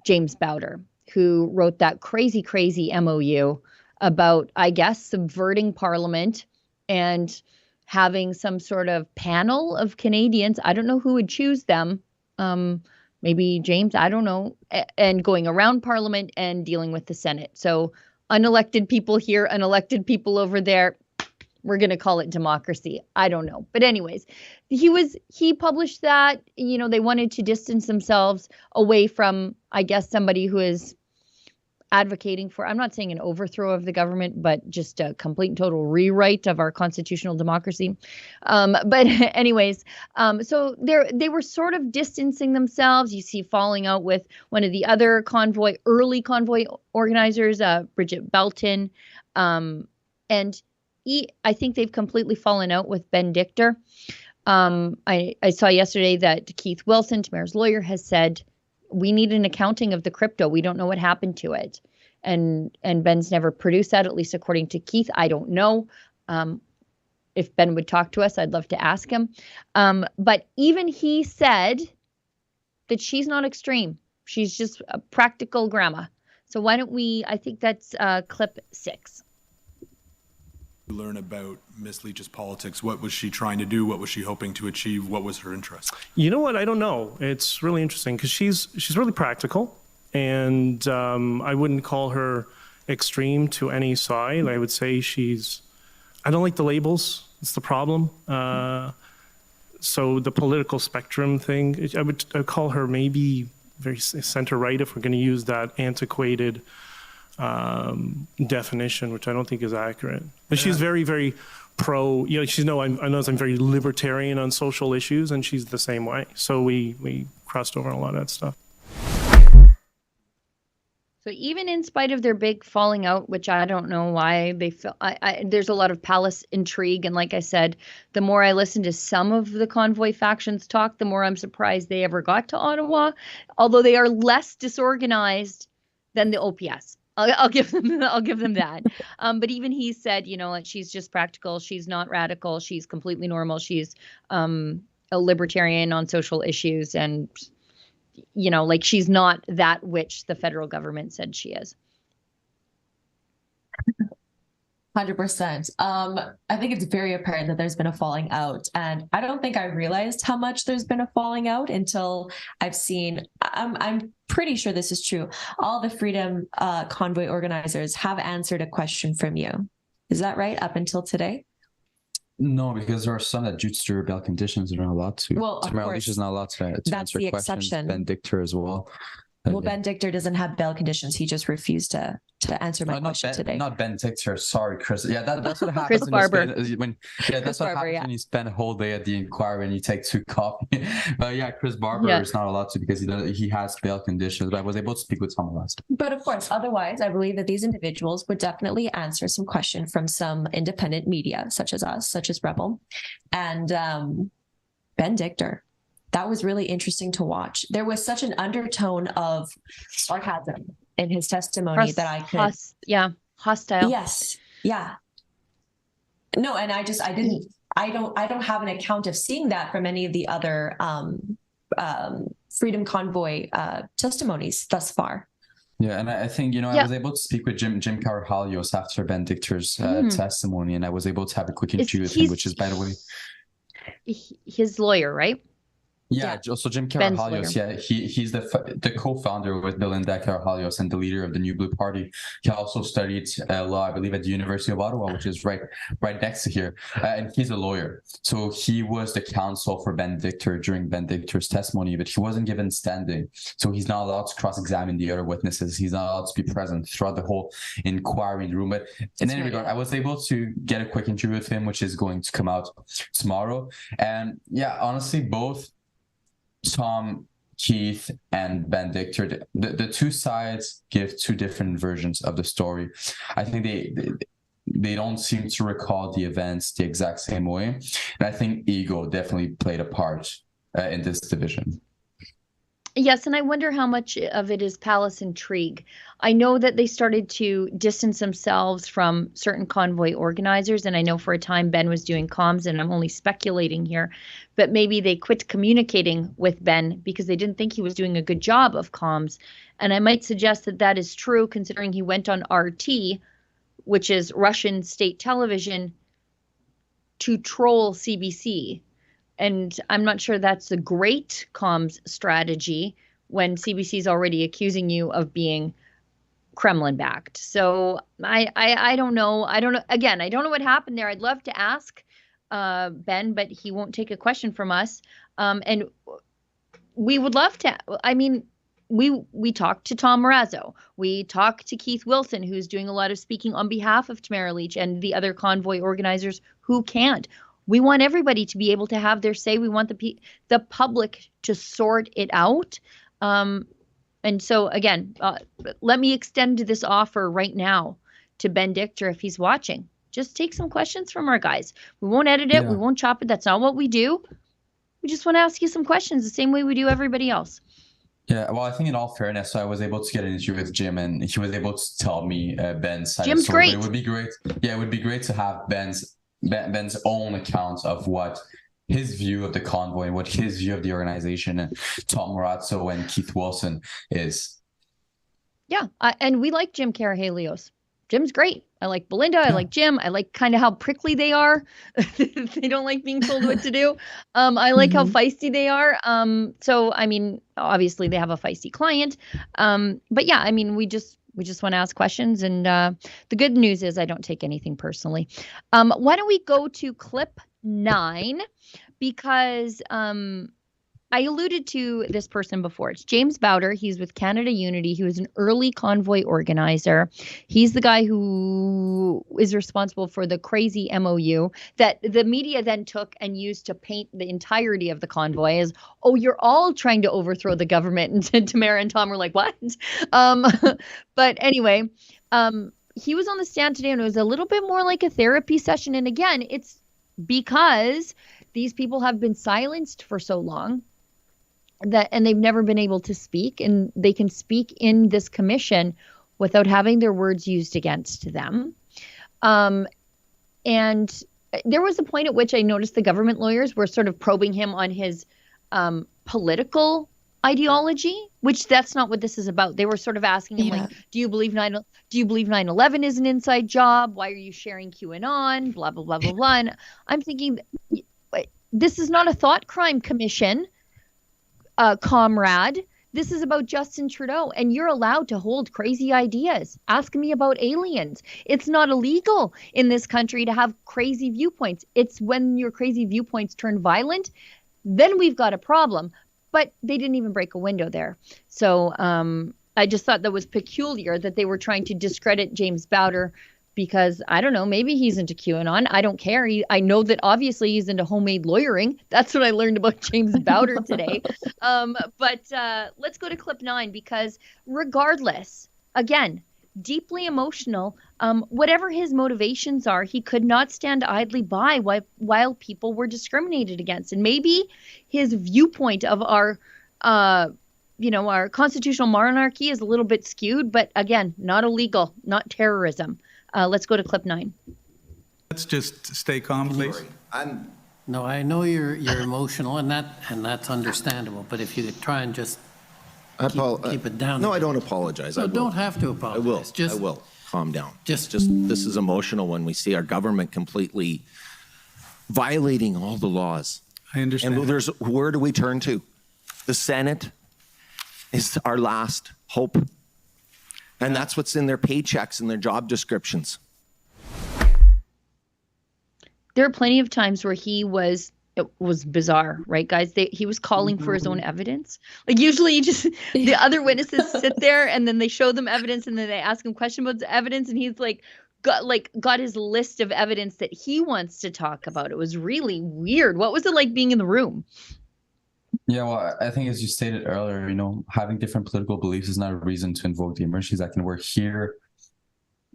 James Bauder, who wrote that crazy MOU about, I guess, subverting Parliament and having some sort of panel of Canadians. I don't know who would choose them. Maybe James, I don't know, and going around Parliament and dealing with the Senate. So unelected people here, unelected people over there. We're going to call it democracy. I don't know. But anyways, he published that, you know, they wanted to distance themselves away from, I guess, somebody who is advocating for, I'm not saying an overthrow of the government, but just a complete and total rewrite of our constitutional democracy. But anyways, so they were sort of distancing themselves. You see falling out with one of the other early convoy organizers, Bridget Belton. And I think they've completely fallen out with Ben Dichter. I saw yesterday that Keith Wilson, Tamara's lawyer, has said we need an accounting of the crypto. We don't know what happened to it. And Ben's never produced that, at least according to Keith. I don't know. If Ben would talk to us, I'd love to ask him. But even he said that she's not extreme. She's just a practical grandma. So why don't we, I think that's clip 6. Learn about Miss Lich's politics. What was she trying to do? What was she hoping to achieve? What was her interest? You know what? I don't know. It's really interesting because she's really practical, and I wouldn't call her extreme to any side. I would say I don't like the labels. It's the problem. So the political spectrum thing, I'd call her maybe very center right if we're going to use that antiquated definition, which I don't think is accurate. But she's very, very pro. I know I'm very libertarian on social issues, and she's the same way. So we crossed over on a lot of that stuff. So even in spite of their big falling out, which I don't know why they feel, there's a lot of palace intrigue. And like I said, the more I listen to some of the Convoy factions talk, the more I'm surprised they ever got to Ottawa, although they are less disorganized than the OPS. I'll give them that. But even he said, she's just practical. She's not radical. She's completely normal. She's a libertarian on social issues, and she's not that which the federal government said she is. 100%. I think it's very apparent that there's been a falling out, and I don't think I realized how much there's been a falling out until I've seen. I'm pretty sure this is true. All the Freedom Convoy organizers have answered a question from you. Is that right? Up until today? No, because there are some that due to bail conditions are not allowed to. Well, Tamara Lich is not allowed to that's answer the questions. exception. Ben Dictor as well. Well, Ben Dictor doesn't have bail conditions. He just refused to answer my question today. Not Ben Dictor. Sorry, Chris. Yeah, that's what happens. Chris Barber. That's what happens when you spend a whole day at the inquiry and you take 2 coffee. But yeah, Chris Barber is not allowed to because he has bail conditions. But I was able to speak with some of us. But of course, otherwise, I believe that these individuals would definitely answer some question from some independent media, such as us, such as Rebel, and Ben Dictor. That was really interesting to watch. There was such an undertone of sarcasm in his testimony that I could. Hostile. Yes. Yeah. No, and I don't have an account of seeing that from any of the other Freedom Convoy testimonies thus far. Yeah, and I think, I was able to speak with Jim Carvalhos after Ben Dictor's testimony, and I was able to have a quick interview with him, which is, by the way, his lawyer, right? Yeah, so Jim Carvalhos, he's the co-founder with Belinda Carvalhos and the leader of the New Blue Party. He also studied law, I believe, at the University of Ottawa, which is right next to here. And he's a lawyer. So he was the counsel for Ben Dictor during Ben Dictor's testimony, but he wasn't given standing. So he's not allowed to cross-examine the other witnesses. He's not allowed to be present throughout the whole inquiry in the room. But in any regard, I was able to get a quick interview with him, which is going to come out tomorrow. And yeah, honestly, both Tom, Keith, and Ben Dictor, the two sides give 2 different versions of the story. I think they don't seem to recall the events the exact same way. And I think ego definitely played a part in this division. Yes, and I wonder how much of it is palace intrigue. I know that they started to distance themselves from certain convoy organizers, and I know for a time Ben was doing comms, and I'm only speculating here, but maybe they quit communicating with Ben because they didn't think he was doing a good job of comms. And I might suggest that that is true, considering he went on RT, which is Russian state television, to troll CBC. And I'm not sure that's a great comms strategy when CBC is already accusing you of being Kremlin backed. So I don't know. I don't know. Again, I don't know what happened there. I'd love to ask Ben, but he won't take a question from us. And we would love to. I mean, we talked to Tom Marazzo. We talked to Keith Wilson, who's doing a lot of speaking on behalf of Tamara Lich and the other convoy organizers who can't. We want everybody to be able to have their say. We want the public to sort it out. And so, again, let me extend this offer right now to Ben Dictor if he's watching. Just take some questions from our guys. We won't edit it. We won't chop it. That's not what we do. We just want to ask you some questions the same way we do everybody else. Yeah, well, I think in all fairness, so I was able to get an interview with Jim, and he was able to tell me Ben's side Jim's of the story. great. But it would be great. Yeah, it would be great to have Ben's own account of what his view of the convoy and what his view of the organization and Tom Morazzo and Keith Wilson is. Yeah, and we like Jim Carahelios. Jim's great. I like Belinda. I like Jim. I like kind of how prickly they are. They don't like being told what to do. I like how feisty they are. So, I mean, obviously they have a feisty client. But yeah, I mean, we just want to ask questions. And the good news is I don't take anything personally. Why don't we go to clip 9? Because I alluded to this person before. It's James Bauder. He's with Canada Unity. He was an early convoy organizer. He's the guy who is responsible for the crazy MOU that the media then took and used to paint the entirety of the convoy as, oh, you're all trying to overthrow the government. And Tamara and Tom were like, what? But anyway, he was on the stand today, and it was a little bit more like a therapy session. And again, it's because these people have been silenced for so long and they've never been able to speak, and they can speak in this commission without having their words used against them. And there was a point at which I noticed the government lawyers were sort of probing him on his political ideology, which that's not what this is about. They were sort of asking him, like, do you believe 9/11 is an inside job? Why are you sharing QAnon? Blah, blah, blah, blah, blah. And I'm thinking, this is not a thought crime commission, comrade. This is about Justin Trudeau, and you're allowed to hold crazy ideas. Ask me about aliens. It's not illegal in this country to have crazy viewpoints. It's when your crazy viewpoints turn violent, then we've got a problem. But they didn't even break a window there. So I just thought that was peculiar that they were trying to discredit James Bauder because, I don't know, maybe he's into QAnon. I don't care. I know that obviously he's into homemade lawyering. That's what I learned about James Bauder today. But let's go to clip 9 because regardless, again, deeply emotional, whatever his motivations are, he could not stand idly by while people were discriminated against. And maybe his viewpoint of our constitutional monarchy is a little bit skewed, but again, not illegal, not terrorism. Let's go to clip 9. Let's just stay calm, please. No, I know you're emotional, and that's understandable. But if you could try and just keep it down. No, I don't apologize. No, don't have to apologize. I will. Calm down. Just this is emotional when we see our government completely violating all the laws. I understand. And where do we turn to? The Senate is our last hope. And that's what's in their paychecks and their job descriptions. There are plenty of times where it was bizarre, right, guys? He was calling for his own evidence. Like usually the other witnesses sit there and then they show them evidence and then they ask him questions about the evidence and he's got his list of evidence that he wants to talk about. It was really weird. What was it like being in the room? Yeah, well, I think as you stated earlier, having different political beliefs is not a reason to invoke the Emergencies Act. And we're here,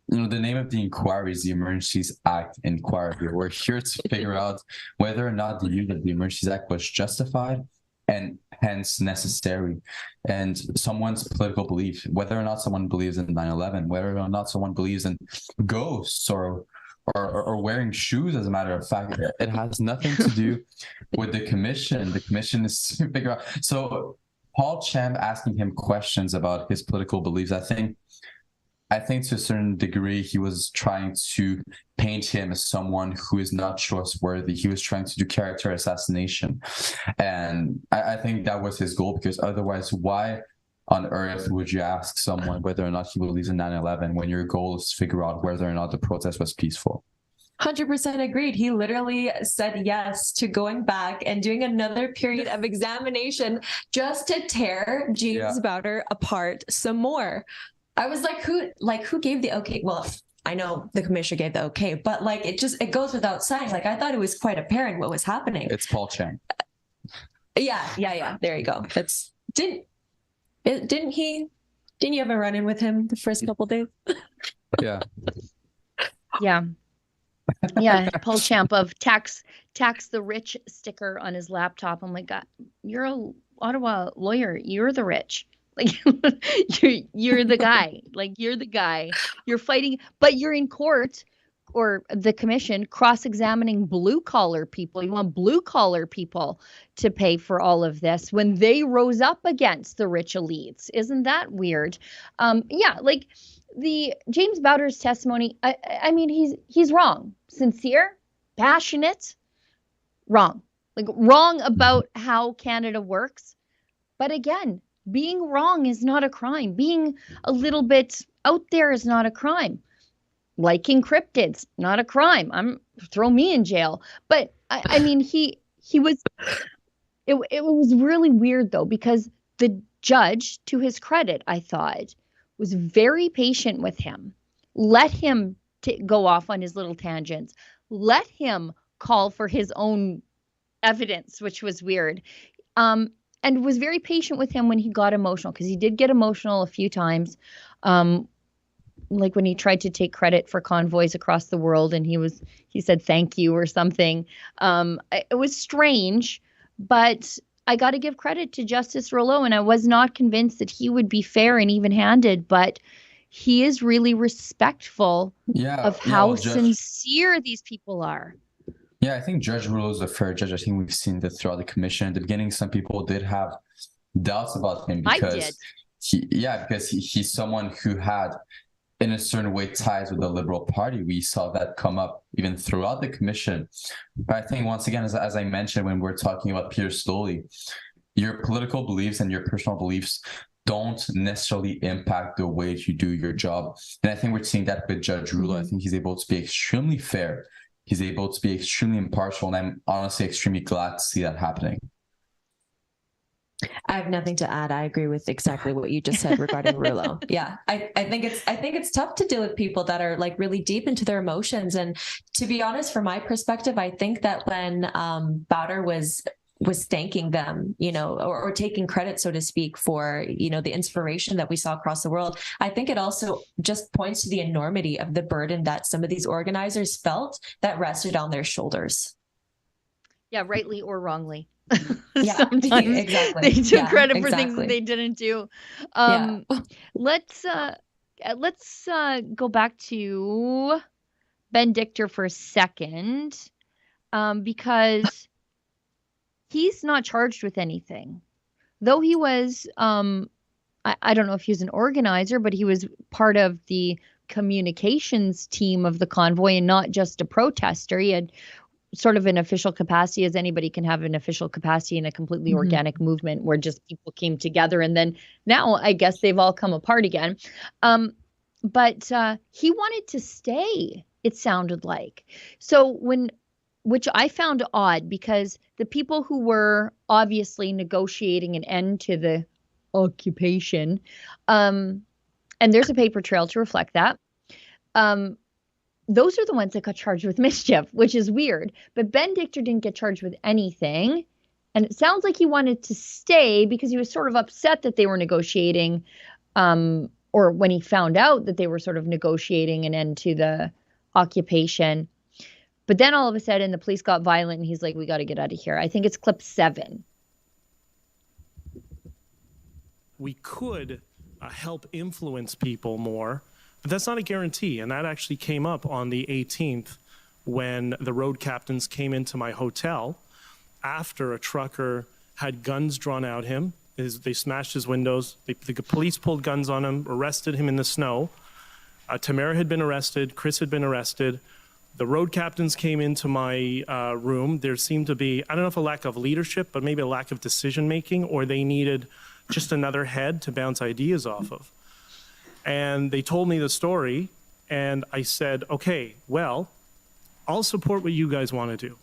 the name of the inquiry is the Emergencies Act inquiry. We're here to figure out whether or not the use of the Emergencies Act was justified and hence necessary. And someone's political belief, whether or not someone believes in 9/11, whether or not someone believes in ghosts or wearing shoes, as a matter of fact, it has nothing to do with the commission. The commission is to figure out. So Paul Champ asking him questions about his political beliefs, I think to a certain degree, he was trying to paint him as someone who is not trustworthy. He was trying to do character assassination. And I think that was his goal, because otherwise, why on earth would you ask someone whether or not he believes in 9/11 when your goal is to figure out whether or not the protest was peaceful? 100% agreed. He literally said yes to going back and doing another period of examination just to tear James Bauder apart some more. I was like, who gave the okay? Well, I know the commissioner gave the okay, but it goes without saying. I thought it was quite apparent what was happening. It's Paul Chang. Yeah. There you go. Didn't you have a run-in with him the first couple days? Yeah. Yeah, Paul Champ of tax the rich sticker on his laptop. I'm like, God, you're Ottawa lawyer, you're the rich. Like you're the guy. Like you're the guy. You're fighting, but you're in court or the commission cross-examining blue-collar people. You want blue-collar people to pay for all of this when they rose up against the rich elites. Isn't that weird? Yeah, like the James Bauder's testimony, I mean, he's wrong. Sincere, passionate, wrong. Like wrong about how Canada works. But again, being wrong is not a crime. Being a little bit out there is not a crime. Liking cryptids, not a crime. Throw me in jail. But I mean, he was. It was really weird though, because the judge, to his credit, I thought, was very patient with him. Let him go off on his little tangents. Let him call for his own evidence, which was weird. And was very patient with him when he got emotional, because he did get emotional a few times. Like when he tried to take credit for convoys across the world and he said thank you or something. It was strange, but I got to give credit to Justice Rouleau, and I was not convinced that he would be fair and even-handed, but he is really respectful of how sincere these people are. Yeah, I think Judge Rouleau is a fair judge. I think we've seen that throughout the commission. In the beginning, some people did have doubts about him because he's someone who had, in a certain way, ties with the Liberal Party. We saw that come up even throughout the commission. But I think, once again, as I mentioned when we're talking about Peter Stoley, your political beliefs and your personal beliefs don't necessarily impact the way you do your job. And I think we're seeing that with Judge Rouleau. I think he's able to be extremely fair. He's able to be extremely impartial, and I'm honestly extremely glad to see that happening. I have nothing to add. I agree with exactly what you just said regarding Rouleau. Yeah, I think it's tough to deal with people that are like really deep into their emotions. And to be honest, from my perspective, I think that when Bauder was thanking them, or taking credit, so to speak, for, the inspiration that we saw across the world, I think it also just points to the enormity of the burden that some of these organizers felt that rested on their shoulders. Yeah, rightly or wrongly. Yeah, sometimes exactly. They took credit for things that they didn't do. Let's go back to Ben Dichter for a second, because he's not charged with anything, though he was, I don't know if he was an organizer, but he was part of the communications team of the convoy and not just a protester. He had sort of an official capacity, as anybody can have an official capacity in a completely organic movement where just people came together. And then now I guess they've all come apart again. But he wanted to stay, it sounded like. So which I found odd, because the people who were obviously negotiating an end to the occupation, and there's a paper trail to reflect that, those are the ones that got charged with mischief, which is weird. But Ben Dichter didn't get charged with anything. And it sounds like he wanted to stay because he was sort of upset that they were negotiating, or when he found out that they were sort of negotiating an end to the occupation. But then all of a sudden the police got violent and he's like, we got to get out of here. I think it's clip 7. We could help influence people more, but that's not a guarantee. And that actually came up on the 18th when the road captains came into my hotel after a trucker had guns drawn at him. They smashed his windows. The police pulled guns on him, arrested him in the snow. Tamara had been arrested. Chris had been arrested. The road captains came into my room. There seemed to be, I don't know if a lack of leadership, but maybe a lack of decision-making, or they needed just another head to bounce ideas off of. And they told me the story, and I said, okay, well, I'll support what you guys want to do.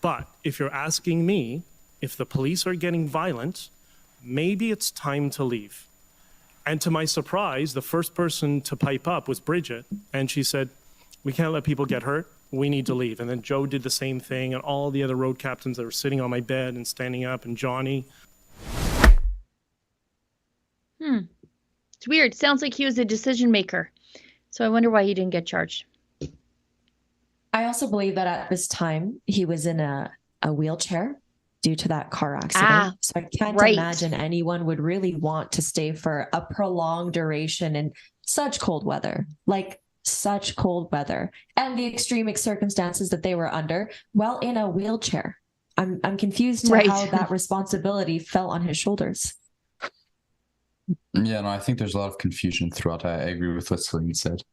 But if you're asking me, if the police are getting violent, maybe it's time to leave. And to my surprise, the first person to pipe up was Bridget, and she said, we can't let people get hurt. We need to leave. And then Joe did the same thing, and all the other road captains that were sitting on my bed and standing up, and Johnny. It's weird. Sounds like he was a decision maker. So I wonder why he didn't get charged. I also believe that at this time he was in a wheelchair due to that car accident. So I can't right. imagine anyone would really want to stay for a prolonged duration in such cold weather, like such cold weather, and the extreme circumstances that they were under while in a wheelchair. I'm confused to Right. how that responsibility fell on his shoulders. Yeah, no, I think there's a lot of confusion throughout. I agree with what Celine said.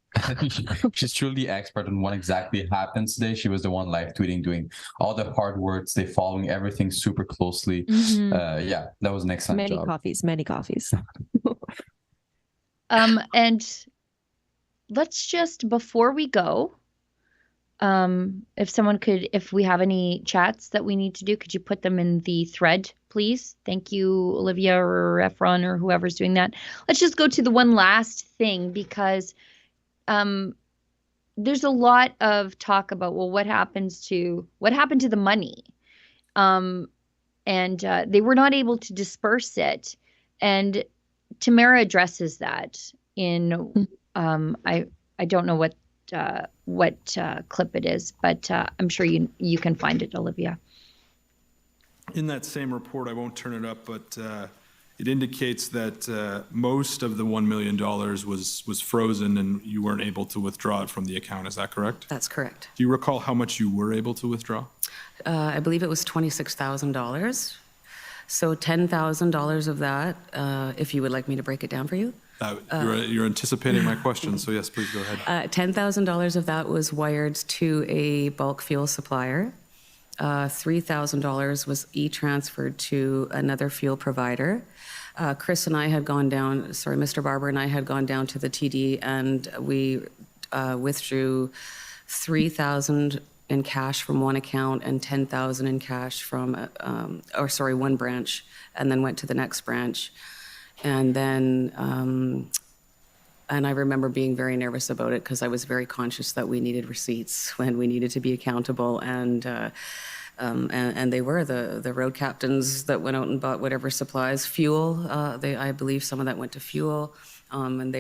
She's truly expert on what exactly happened today. She was the one live tweeting, doing all the hard works. They following everything super closely. Yeah, that was an excellent job. Many coffees. And let's just, before we go, if someone could, if we have any chats that we need to do, could you put them in the thread, please? Thank you, Olivia or Efron or whoever's doing that. Let's just go to the one last thing, because there's a lot of talk about, well, what happened to the money? And they were not able to disperse it. And Tamara addresses that in, I don't know what clip it is, but I'm sure you can find it, Olivia. In that same report, I won't turn it up, but it indicates that most of the $1 million was frozen and you weren't able to withdraw it from the account. Is that correct? That's correct. Do you recall how much you were able to withdraw? I believe it was $26,000. So $10,000 of that, if you would like me to break it down for you. You're anticipating my question, so yes, please go ahead. $10,000 of that was wired to a bulk fuel supplier. $3,000 was e-transferred to another fuel provider. Chris and I had gone down, Mr. Barber and I had gone down to the TD, and we withdrew $3,000 in cash from one account and $10,000 in cash from, one branch, and then went to the next branch. And then, and I remember being very nervous about it because I was very conscious that we needed receipts when we needed to be accountable. And they were the road captains that went out and bought whatever supplies, fuel. I believe some of that went to fuel. And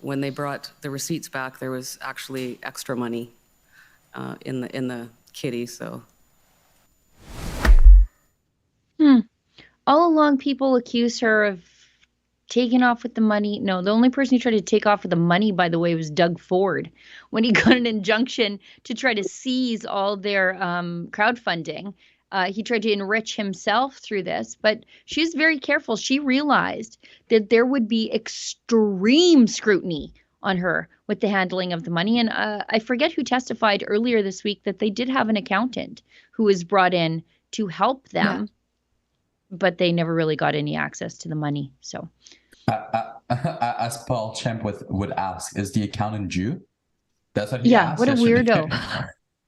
when they brought the receipts back, there was actually extra money in the kitty. So. All along, people accuse her of taking off with the money. No, the only person who tried to take off with the money, by the way, was Doug Ford, when he got an injunction to try to seize all their crowdfunding. He tried to enrich himself through this, but she's very careful. She realized that there would be extreme scrutiny on her with the handling of the money. And I forget who testified earlier this week that they did have an accountant who was brought in to help them, but they never really got any access to the money. So. As Paul Champ would ask, is the accountant Jew? That's what he asked. What a weirdo.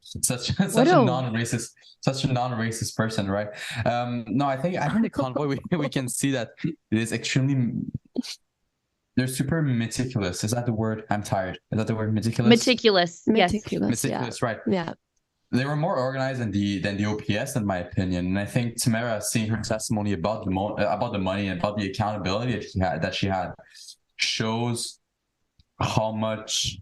such a non-racist person, right? No, I think the Convoy we can see that it is extremely. They're super meticulous. Is that the word? I'm tired. Is that the word meticulous? Meticulous. Yes. Meticulous, right? Yeah. They were more organized than the OPS, in my opinion. And I think Tamara, seeing her testimony about the money and about the accountability that she had, shows how much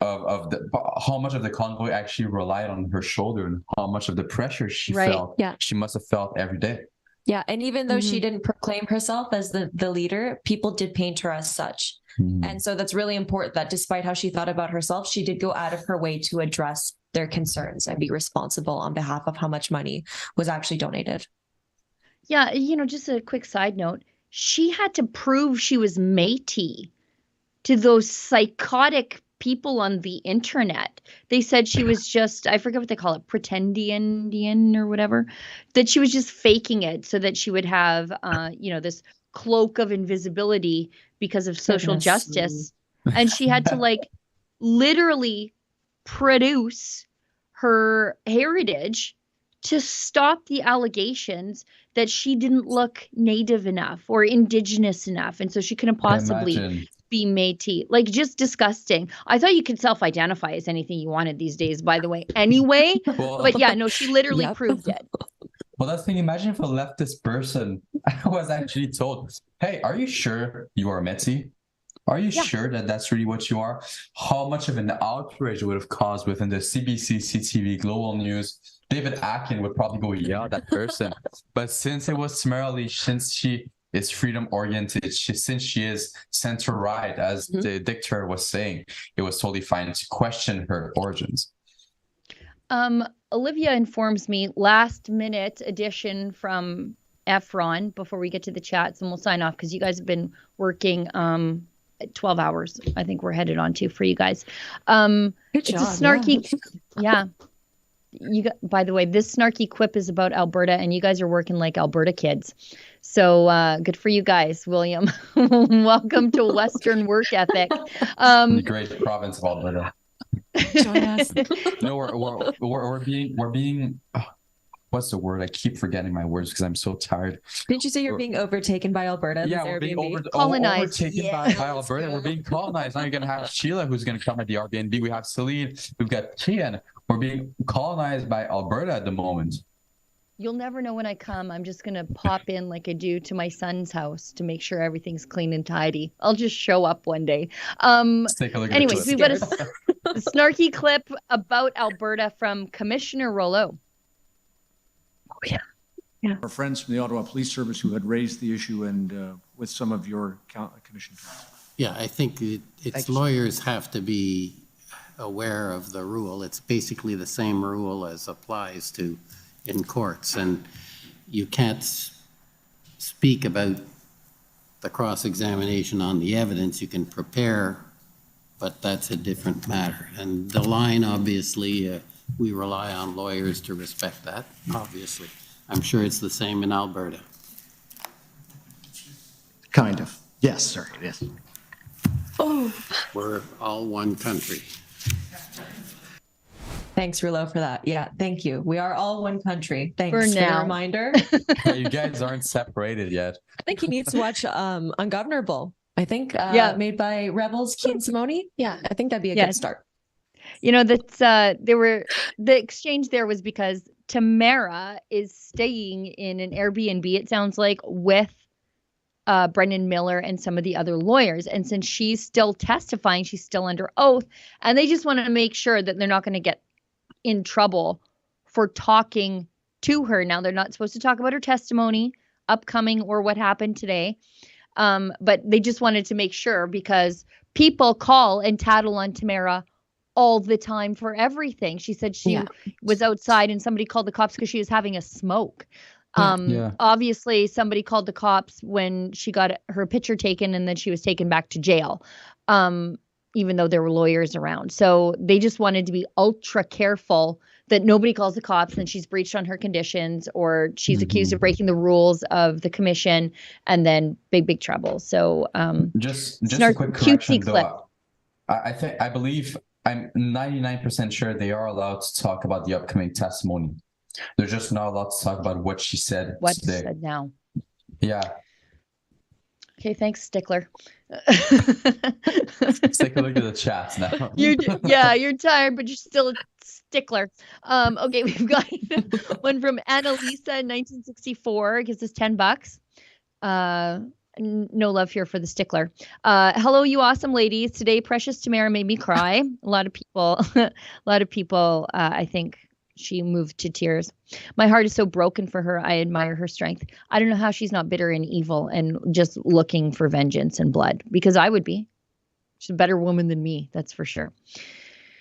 of the convoy actually relied on her shoulder and how much of the pressure she felt. Yeah. She must have felt every day. Yeah, and even though she didn't proclaim herself as the leader, people did paint her as such. And so that's really important that despite how she thought about herself, she did go out of her way to address their concerns and be responsible on behalf of how much money was actually donated. Yeah, just a quick side note. She had to prove she was Métis to those psychotic people on the internet. They said she was just, I forget what they call it, pretendian or whatever, that she was just faking it so that she would have, this cloak of invisibility because of social justice. And she had to literally produce her heritage to stop the allegations that she didn't look native enough or indigenous enough. And so she couldn't possibly be Métis. Just disgusting. I thought you could self-identify as anything you wanted these days, by the way, anyway. But yeah, no, she literally proved it. Well, that's the thing. Imagine if a leftist person was actually told, hey, are you sure you are Métis? Are you sure that that's really what you are? How much of an outrage it would have caused within the CBC, CTV, Global News? David Atkin would probably go, yeah, that person. But since it was Tamara Lich, since she is freedom-oriented, since she is center-right, as the dictator was saying, it was totally fine to question her origins. Olivia informs me, last-minute addition from Efron before we get to the chats, and we'll sign off because you guys have been working 12 hours. I think we're headed on to for you guys. Good it's job, a snarky, yeah. You got, by the way, this snarky quip is about Alberta, and you guys are working like Alberta kids. So good for you guys, William. Welcome to Western work ethic. The great province of Alberta. Join us. No, we're being. What's the word? I keep forgetting my words because I'm so tired. Didn't you say you're being overtaken by Alberta? Yeah, we're being colonized. Overtaken by Alberta. We're being colonized. Now you're gonna have Sheila, who's gonna come at the Airbnb. We have Celine. We've got Kian. We're being colonized by Alberta at the moment. You'll never know when I come. I'm just going to pop in like I do to my son's house to make sure everything's clean and tidy. I'll just show up one day. Let's take a look at anyways, we've got a snarky clip about Alberta from Commissioner Rollo. Oh, yeah. Our friends from the Ottawa Police Service who had raised the issue and with some of your commission counsel. Yeah, I think lawyers have to be aware of the rule. It's basically the same rule as applies to in courts, and you can't speak about the cross-examination on the evidence. You can prepare, but that's a different matter. And the line, obviously, we rely on lawyers to respect that, obviously. I'm sure it's the same in Alberta. Kind of. Yes, sir, it is. Oh, We're all one country. thanks, Rouleau, for that. Yeah, thank you. We are all one country. Thanks For for the now. reminder. You guys aren't separated yet. I think he needs to watch Ungovernable. I think made by Rebels, Keen Simone. Yeah, I think that'd be a good start. You know, that's the exchange there was because Tamara is staying in an Airbnb, it sounds like, with Brendan Miller and some of the other lawyers. And since she's still testifying, she's still under oath, and they just want to make sure that they're not going to get in trouble for talking to her. Now, they're not supposed to talk about her testimony, upcoming, or what happened today. But they just wanted to make sure because people call and tattle on Tamara all the time for everything. She said she was outside and somebody called the cops because she was having a smoke. Obviously, somebody called the cops when she got her picture taken and then she was taken back to jail, even though there were lawyers around. So they just wanted to be ultra careful that nobody calls the cops and she's breached on her conditions or she's accused of breaking the rules of the commission and then big trouble. So just a quick correction, though. I believe I'm 99% sure they are allowed to talk about the upcoming testimony. They're just not allowed to talk about what she said. What she said now. Yeah. Okay, thanks, Stickler. Let's take a look at the chats now. You're tired, but you're still a stickler. Okay, we've got one from Annalisa in 1964. Gives us $10. No love here for the stickler. Hello, you awesome ladies. Today, Precious Tamara made me cry. A lot of people, I think she moved to tears. My heart is so broken for her. I admire her strength. I don't know how she's not bitter and evil and just looking for vengeance and blood, because I would be. She's a better woman than me, that's for sure.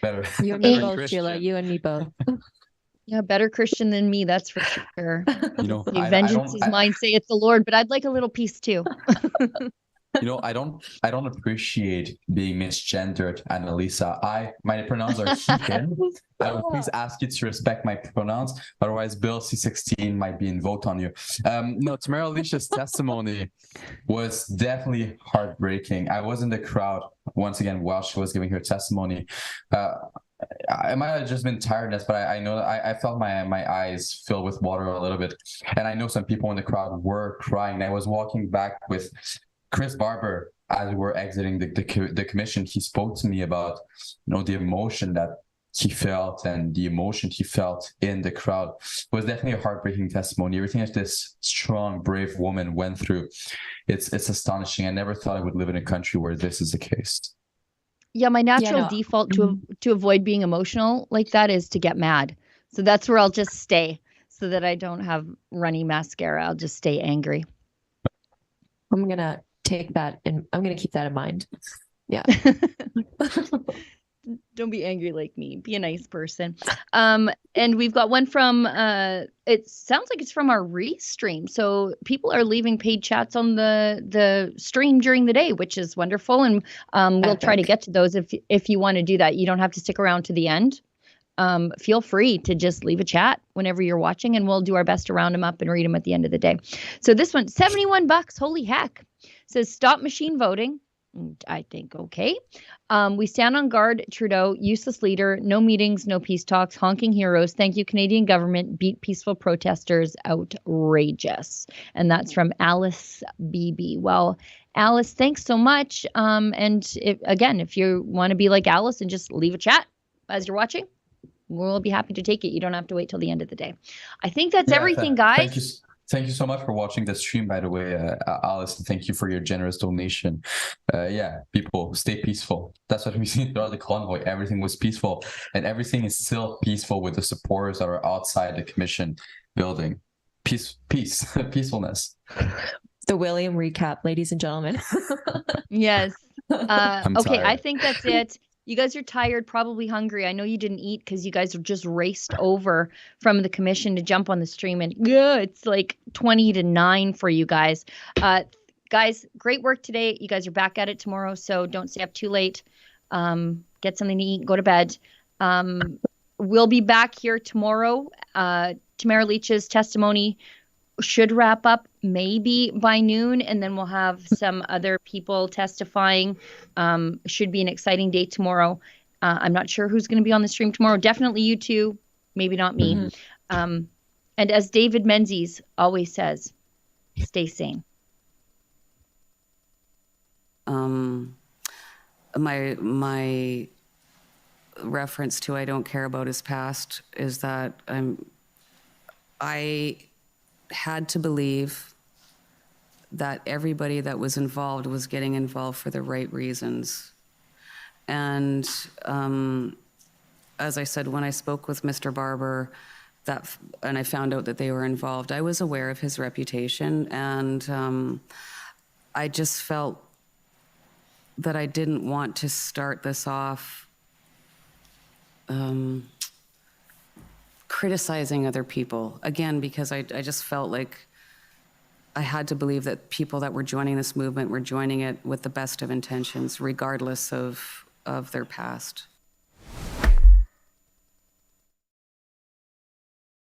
Better. You and me both, Sheila. You and me both. Yeah, better Christian than me, that's for sure. You know, vengeance is mine, saith the Lord, but I'd like a little peace too. You know, I don't appreciate being misgendered, Annalisa. My pronouns are he, him. I would please ask you to respect my pronouns, otherwise Bill C-16 might be invoked on you. No, Tamara Lich's testimony was definitely heartbreaking. I was in the crowd once again while she was giving her testimony. It might have just been tiredness, but I know that I felt my eyes fill with water a little bit. And I know some people in the crowd were crying. I was walking back with Chris Barber as we were exiting the commission. He spoke to me about, you know, the emotion that he felt and the emotion he felt in the crowd was definitely a heartbreaking testimony. Everything that this strong, brave woman went through, it's astonishing. I never thought I would live in a country where this is the case. Yeah, my natural no. default to avoid being emotional like that is to get mad. So that's where I'll just stay, so that I don't have runny mascara. I'll just stay angry. I'm going to take that and I'm going to keep that in mind. Yeah. Don't be angry like me. Be a nice person. And we've got one from, it sounds like it's from our restream. So people are leaving paid chats on the stream during the day, which is wonderful. And we'll try to get to those if you want to do that. You don't have to stick around to the end. Feel free to just leave a chat whenever you're watching, and we'll do our best to round them up and read them at the end of the day. So this one, $71. Holy heck. Says stop machine voting. I think, okay. We stand on guard, Trudeau, useless leader, no meetings, no peace talks, honking heroes. Thank you, Canadian government, beat peaceful protesters, outrageous. And that's from Alice BB. Well, Alice, thanks so much. And if you want to be like Alice and just leave a chat as you're watching, we'll be happy to take it. You don't have to wait till the end of the day. I think that's everything, guys. Thank you so much for watching the stream, by the way, Alice. Thank you for your generous donation. People, stay peaceful. That's what we see throughout the convoy. Everything was peaceful, and everything is still peaceful with the supporters that are outside the commission building. Peace, peacefulness. The William recap, ladies and gentlemen. Yes. Okay, tired. I think that's it. You guys are tired, probably hungry. I know you didn't eat because you guys just raced over from the commission to jump on the stream. And it's like 20 to 9 for you guys. Guys, great work today. You guys are back at it tomorrow, so don't stay up too late. Get something to eat, go to bed. We'll be back here tomorrow. Tamara Lich's testimony should wrap up maybe by noon, and then we'll have some other people testifying. Should be an exciting day tomorrow. I'm not sure who's going to be on the stream tomorrow. Definitely you two, maybe not me. Mm-hmm. And as David Menzies always says, stay sane. My reference to I don't care about his past is that I had to believe that everybody that was involved was getting involved for the right reasons. And as I said, when I spoke with Mr. Barber, and I found out that they were involved, I was aware of his reputation, and I just felt that I didn't want to start this off criticizing other people, again, because I just felt like I had to believe that people that were joining this movement were joining it with the best of intentions, regardless of their past.